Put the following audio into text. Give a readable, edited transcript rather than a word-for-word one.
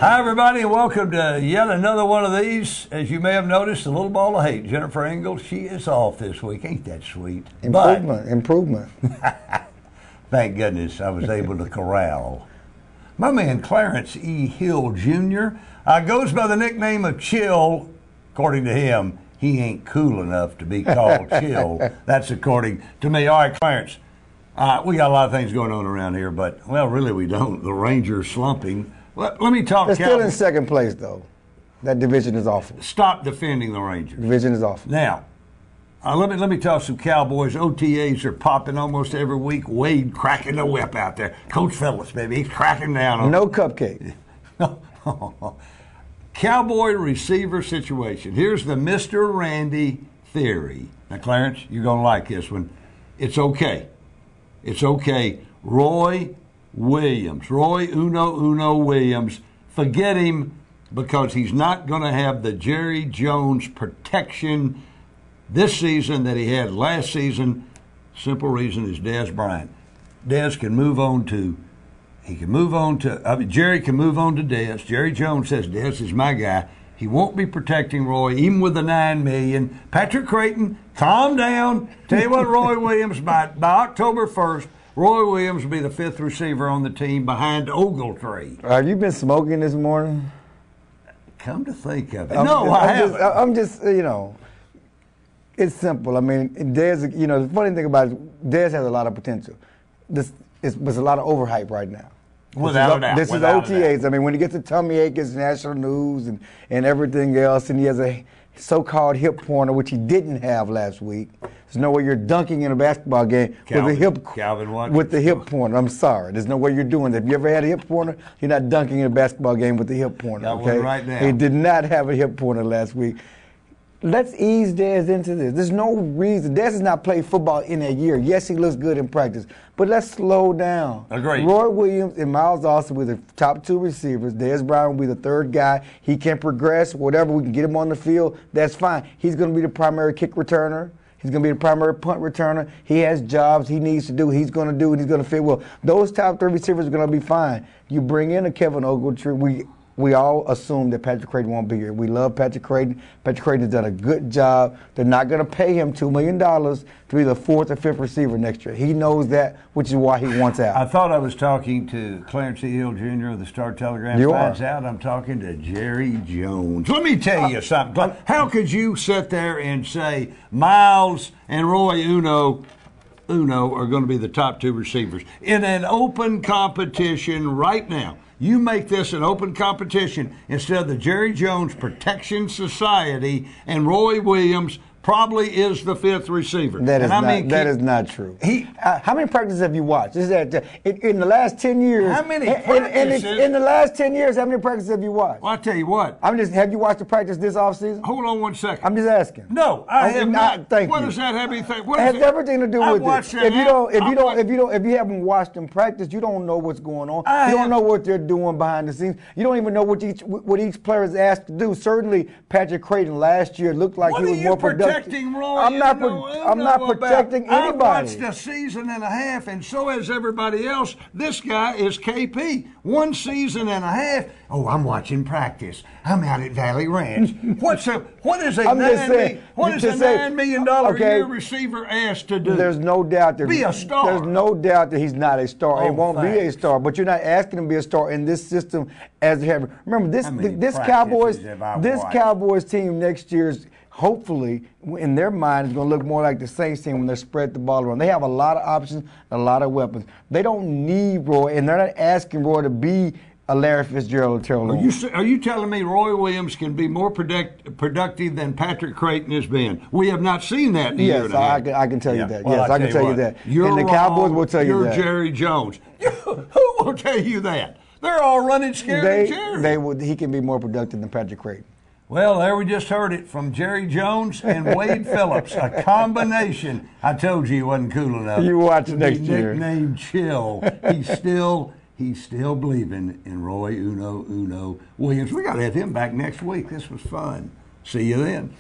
Hi, everybody, and welcome to yet another one of these. As you may have noticed, a little ball of hate. Jennifer Engel, she is off this week. Ain't that sweet? Improvement. Thank goodness I was able to corral. My man Clarence E. Hill Jr. Goes by the nickname of Chill. According to him, he ain't cool enough to be called Chill. That's according to me. All right, Clarence, we got a lot of things going on around here, but, well, really we don't. The Rangers slumping. Let me talk. They're still in second place, though. That division is awful. Stop defending the Rangers. Division is awful. Now, let me talk some Cowboys. OTAs are popping almost every week. Wade cracking the whip out there. Coach Phillips, baby, he's cracking down on no cupcake. Cowboy receiver situation. Here's the Mr. Randy theory. Now, Clarence, you're going to like this one. It's okay. It's okay. Roy Uno Williams, forget him because he's not going to have the Jerry Jones protection this season that he had last season. Simple reason is Dez Bryant. Dez can move on to, Jerry can move on to Dez. Jerry Jones says Dez is my guy. He won't be protecting Roy, even with the $9 million. Patrick Creighton, calm down. Tell you what, Roy Williams, by October 1st, Roy Williams will be the fifth receiver on the team behind Ogletree. Have you been smoking this morning? Come to think of it. I haven't. I'm just, it's simple. I mean, Dez, the funny thing about it, Dez has a lot of potential. There's a lot of overhype right now. Without a doubt. This is OTAs. I mean, when he gets to tummy ache, it's national news and everything else, and he has a so-called hip pointer, which he didn't have last week. There's no way you're dunking in a basketball game with the hip pointer. I'm sorry. There's no way you're doing that. If you ever had a hip pointer, you're not dunking in a basketball game with the hip pointer. Got okay? one right now. He did not have a hip pointer last week. Let's ease Dez into this. There's no reason. Dez has not played football in a year. Yes, he looks good in practice, but let's slow down. Agreed. Roy Williams and Miles Austin will be the top two receivers. Dez Bryant will be the third guy. He can progress. Whatever, we can get him on the field. That's fine. He's going to be the primary kick returner. He's going to be the primary punt returner. He has jobs he needs to do. He's going to do and he's going to fit well. Those top three receivers are going to be fine. You bring in a Kevin Ogletree. We all assume that Patrick Creighton won't be here. We love Patrick Creighton. Patrick Creighton has done a good job. They're not going to pay him $2 million to be the fourth or fifth receiver next year. He knows that, which is why he wants out. I thought I was talking to Clarence E. Hill Jr. of the Star-Telegram. Finds out I'm talking to Jerry Jones. Let me tell you something. How could you sit there and say Miles and Roy Uno are going to be the top two receivers in an open competition right now? You make this an open competition instead of the Jerry Jones Protection Society, and Roy Williams probably is the fifth receiver. That is not true. How many practices have you watched? In the last 10 years. How many practices? In the last 10 years, how many practices have you watched? Well, I'll tell you what. Have you watched the practice this offseason? Hold on one second. I'm just asking. No, I have not. Thank what you. does that have anything? It has everything to do with it. If you haven't watched them practice, you don't know what's going on. You don't know what they're doing behind the scenes. You don't even know what each player is asked to do. Certainly, Patrick Creighton last year looked like he was more productive. Roy, I'm not protecting anybody. I've watched a season and a half, and so has everybody else. This guy is KP. 1 season and a half. Oh, I'm watching practice. I'm out at Valley Ranch. What is a $9 million a year receiver asked to do? There's no doubt that be a star. There's no doubt that he's not a star. He won't be a star. But you're not asking him to be a star in this system as they have. Remember, this Cowboys team next year's. Hopefully, in their mind, it's going to look more like the Saints team when they spread the ball around. They have a lot of options, a lot of weapons. They don't need Roy, and they're not asking Roy to be a Larry Fitzgerald or Terrell Owens. Are you telling me Roy Williams can be more productive than Patrick Creighton has been? We have not seen that in a year and a half. I can tell you that. Well, yes, I can tell you that. You're and the Cowboys will tell you that. You're Jerry Jones. Who will tell you that? They're all running scared of Jerry. He can be more productive than Patrick Creighton. Well, there we just heard it from Jerry Jones and Wade Phillips, a combination. I told you he wasn't cool enough. You watch it next year. Nicknamed Chill. He's still believing in Roy Uno Williams. We got to have him back next week. This was fun. See you then.